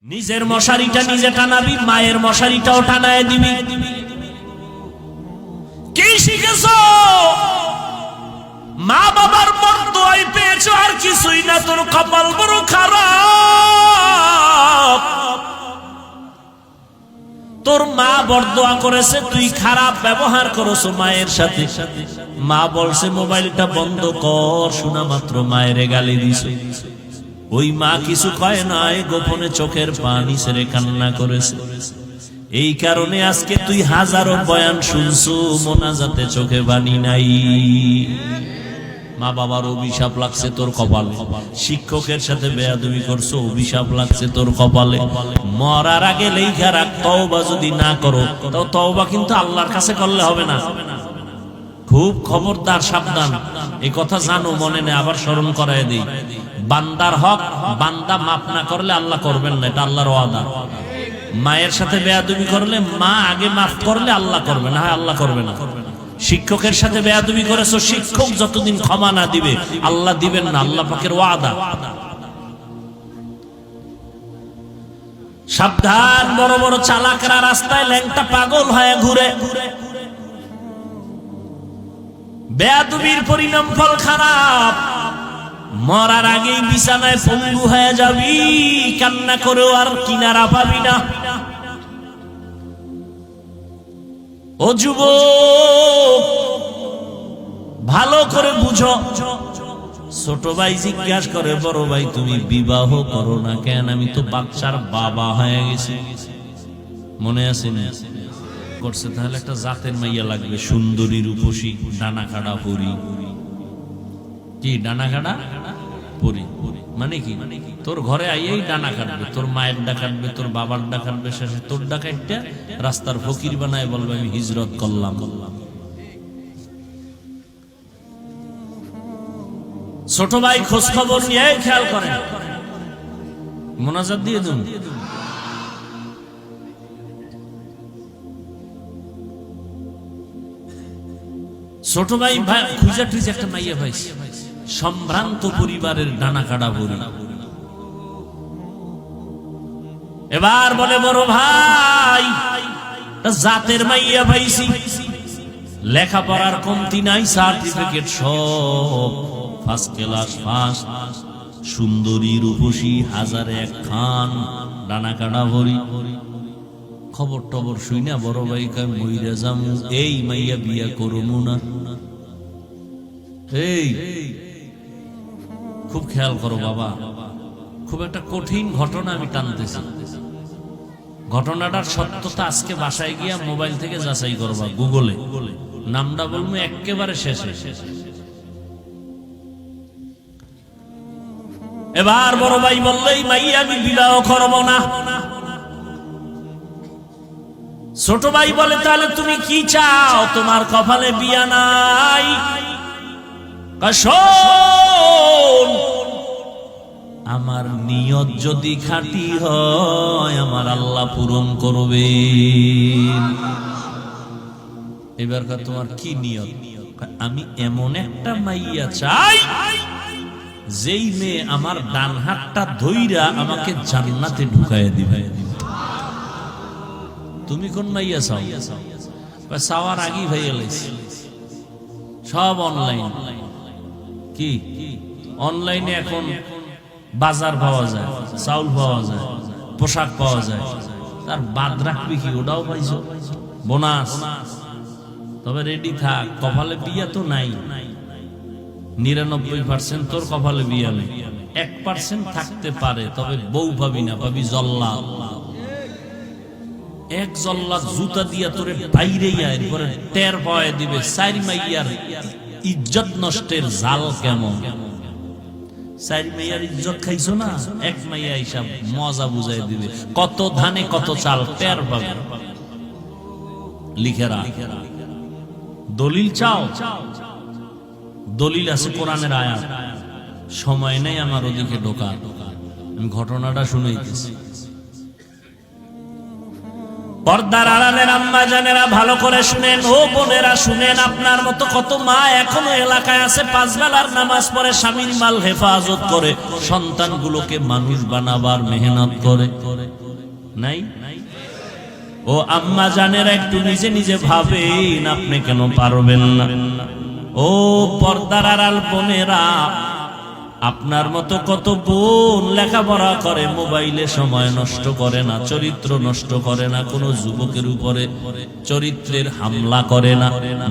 নিজের মশারিটা নিজে টানাবি, মায়ের মশারিটাও টানায় দিবি। কি শিখেছো? মা বাবার বরদোয়াই পেয়েছো, আর কিছুই না। তোর কপাল বড় খারাপ। তোর মা বরদোয়া করেছে, তুই খারাপ ব্যবহার করেছো মায়ের সাথে। মা বলছে মোবাইলটা বন্ধ কর, শোনা মাত্র মায়ের গালি দিছে। ওই মা কিছু কয় নাই, গোপনে চোখের পানি ছেড়ে কান্না করেছে। এই কারণে আজকে তুই হাজারো বয়ান শুনছো, মোনাজাতে চোখে পানি নাই। মা বাবার অভিশাপ লাগছে তোর কপালে। শিক্ষকের সাথে বেয়াদবি করছো, অভিশাপ লাগছে তোর কপালে। মরার আগে লেখা রাখ, তওবা যদি না করো তো তওবা কিন্তু আল্লাহর কাছে করলে হবে না। খুব খবরদার, সাবধান। এই কথা জানো, মনে নেই, আবার স্মরণ করায় দিই। বান্দার হক বান্দা মাফ না করলে আল্লাহ করবেন না, এটা আল্লাহর ওয়াদা। মায়ের সাথে বেয়াদবি করলে মা আগে মাফ করলে আল্লাহ করবে না, আল্লাহ করবে না। শিক্ষকের সাথে বেয়াদবি করেছো, শিক্ষক যতদিন ক্ষমা না দিবে আল্লাহ দিবেন না, আল্লাহ পাকের ওয়াদা। সাবধান, বড় বড় চালাকরা রাস্তায় ল্যাংটা পাগল হয়ে ঘুরে। বেয়াদবির পরিণাম ফল খারাপ। মরার আগেই বিছানায় পঙ্গু হয়ে যাবি, কান্না করেও আর কিনারা পাবি না। ও যুবক, ভালো করে বুঝো। ছোট ভাই জিজ্ঞাসা করে, বড় ভাই তুমি বিবাহ করো না কেন? আমি তো বাচ্চার বাবা হয়ে গেছি। মনে আছে না? করছে তাহলে একটা জাতের মাইয়া লাগবে, সুন্দরী রূপসী, ডানা কাটা পরি। কি ডানা কাটা পরি মানে কি? তোর ঘরে আইয়েই ডানা কাটবে, তোর মায়ের ডা কাটবে, তোর বাবার ডা কাটবে, শেষে তোর ডা কাটটা রাস্তার ফকির বানায় বলবে আমি হিজরত করলাম। ছোট ভাই খোঁজ খবর নিয়ে খেয়াল করেন, মোনাজাত দিয়ে দিন। ছোট ভাই খুঁজা টুজা একটা মাইয়া পাইছে, সম্ভ্রান্ত পরিবারের ডানা কাটা ভরি। এবার বলে, বড় ভাই জাতের মাইয়া পাইছি, লেখাপড়ার কমতি নাই, সার্টিফিকেট সব ফার্স্ট ক্লাস ফার্স্ট, সুন্দরী রূপসী, হাজারে এক খান, ডানা কাটা ভরি। খবর টবর শুই না, বড় ভাই কয় মইরা যামু, এই মাইয়া বিয়া করমু না। এই খুব খেয়াল করো বাবা, খুব একটা কঠিন ঘটনা আমি টানতেছি। ঘটনাটার সত্যতা আজকে বাসায় গিয়া মোবাইল থেকে যাচাই করবা, গুগলে নামটা বলবো একেবারে শেষে। এবার বড় ভাই বললেই মাইয়া আমি বিবাহ করব না। ছোট ভাই বলে, তাহলে তুমি কি চাও? তোমার কপালে বিয়া নাই। শোন, আমার নিয়ত যদি খাঁটি হয় আমার আল্লাহ পূরণ করবে। এবার তোমার কি নিয়ত? আমি এমন একটা মাইয়া চাই যেই মেয়ে আমার ডান হাতটা ধইরা আমাকে জান্নাতে ঢুকাইয়া দিবে। তুমি কোন মাইয়া চাও? চাওয়ার আগেই ভাইয়া লাইছে সব অনলাইন। কি অনলাইনে এখন বাজার পাওয়া যায়, চাউল পাওয়া যায়, পোশাক পাওয়া যায়, তার বাদ রাখবি কি? ওটাও পাইছো বোনাস। তবে রেডি থাক, কপালে বিয়া তো নাই। 99% তোর কপালে বিয়া নেই, 1% থাকতে পারে, তবে বউ পাবি না, পাবি জল্লাদ। এক জল্লাদ জুতা দিয়া তোরে বাইরে এরপরে টের পাওয়া দিবে চারি মাইয়ার ইজ্জত নষ্টের জাল কেমন। চারি মাইয়ার ইজ্জত খাইছো না, এক মাইয়া হিসাব মজা বুঝাই দিবে, কত ধানে কত চাল টের পাবে। লিখেরা দলিল চাও? দলিল আছে কোরআনের আয়াত। সময় নেই আমার ওদিকে ঢোকা, আমি ঘটনাটা শুনেইতেছি। পর্দার আড়ালের আম্মা জানেরা ভালো করে শুনেন, ও বোনেরা শুনেন, আপনার মতো কত মা এখনো এলাকায় আছে 5 বেলার নামাজ পড়ে, স্বামীর মাল হেফাজত করে, সন্তানগুলোকে মানুষ বানাবার মেহনত করে, নাই? ও আম্মা জানেরা একটু নিজে নিজে ভাবেন, আপনি কেন পারবেন না? ও পর্দার আড়াল বোনেরা, আপনার মতো কত বোন লেখাপড়া করে, মোবাইলে সময় নষ্ট করে না, চরিত্র নষ্ট করে না, কোনো যুবকের উপরে চরিত্রের হামলা করে না,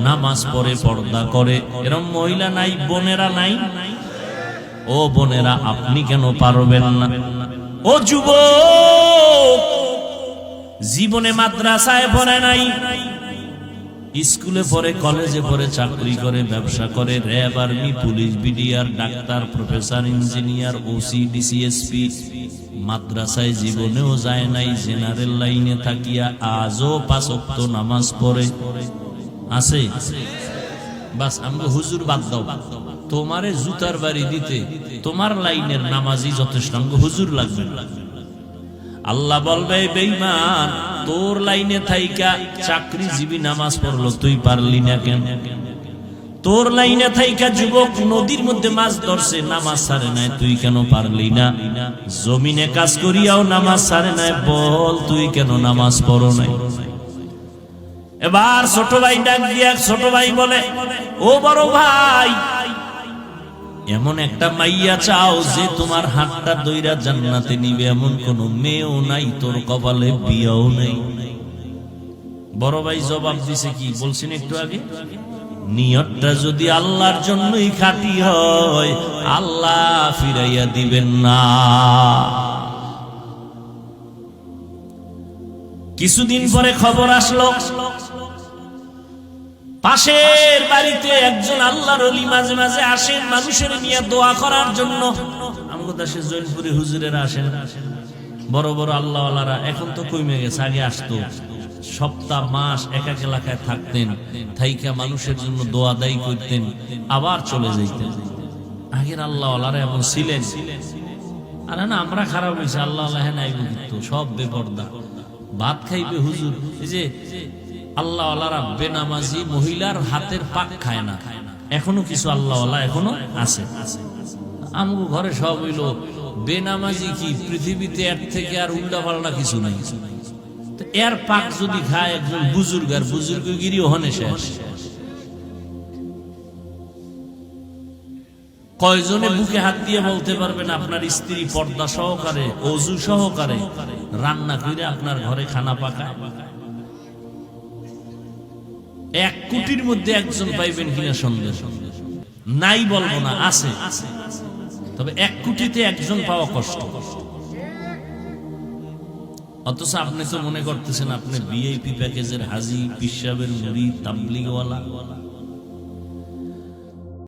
নামাজ পড়ে পর্দা করে, এরকম মহিলা নাই? বোনেরা নাই? ও বোনেরা, আপনি কেন পারবেন না? ও যুবক, জীবনে মাদ্রাসায় পড়ে নাই, স্কুলে পড়ে, কলেজে পড়ে, চাকরি করে, ব্যবসা করে, RAB, army, police, BDR, doctor, professor, engineer, OC, DC SP, মাদ্রাসায় জীবনেও যায় নাই, জেনারেল লাইনে থাকিয়া আজও 5 ওয়াক্ত নামাজ পড়ে আছে। বাস আমাকে হুজুর বাদ দাও, তোমারে জুতার বাড়ি দিতে তোমার লাইনের নামাজই যথেষ্ট, আমাকে হুজুর লাগবে না। আল্লাহ বলবে, বেঈমান, তোর লাইনে থাইকা চাকরিজীবী নামাজ পড়লো, তুই পারলি না কেন? তোর লাইনে থাইকা যুবক নদীর মধ্যে মাছ ধরছে, নামাজ ছাড়ে নাই, তুই কেন পারলি না? জমিনে কাজ করিয়াও নামাজ ছাড়ে নাই, বল তুই কেন নামাজ পড়ো নাই? এবার ছোট ভাই ডাক দিয়া, ছোট ভাই বলে, ও বড় ভাই, এমন একটা মাইয়া চাও যে তোমার হাতটা দইরা জান্নাতে নিবে, এমন কোন মেয়েও নাই, তোর কপালে বিয়েও নেই। বড় ভাই জবাব দিছে, কি বলছেন একটু আগে, নিয়তটা যদি আল্লাহর জন্যই খাঁটি হয়, আল্লাহ ফিরাইয়া দিবেন না। কিছুদিন পরে খবর আসলো, পাশের বাড়িতে একজন আল্লাহর ওলি মাঝে মাঝে আসেন মানুষের নিয়ে দোয়া করার জন্য। আমাদের দেশে জৈনপুরে হুজুরেরা আসেন, বড় বড় আল্লাহওয়ালারা, এখন তো কমে গেছে, আগে আসতো, সপ্তাহ মাস এক এক এলাকায় থাকতেন, থাইকা মানুষের জন্য দোয়া দায়ী করতেন, আবার চলে যাইতেন। আগের আল্লাহওয়ালারা এমন ছিলেন। আর না, আমরা খারাপ হয়েছে, আল্লাহ সব বেপর্দা, ভাত খাইবে হুজুর। এই যে আল্লাহওয়ালারা বেনামাজি মহিলার হাতের পাক খায় না, এখনো কিছু আল্লাহওয়ালা এখনো আছে। আমগো ঘরে সব হইল বেনামাজি, কি পৃথিবীতে এর থেকে আর উল্টা পাল্টা কিছু নাই। এর পাক যদি খায় একজন বুজুর্গ, আর বুজুর্গগিরি ওখানে শেষ। কয়জনে বুকে হাত দিয়ে বলতে পারবেন আপনার স্ত্রী পর্দা সহকারে, অজু সহকারে রান্না করে আপনার ঘরে খানা পাকায়? 1 কোটির মধ্যে একজন পাইবেন কিনা সন্দেহ। নাই বলবো না, আছে, তবে 1 কোটিতে একজন পাওয়া কষ্ট। অথচ আপনি তো মনে করতেছেন আপনি ভিআইপি প্যাকেজের হাজি, পিসাবের মুরিদ, তাবলিগওয়ালা।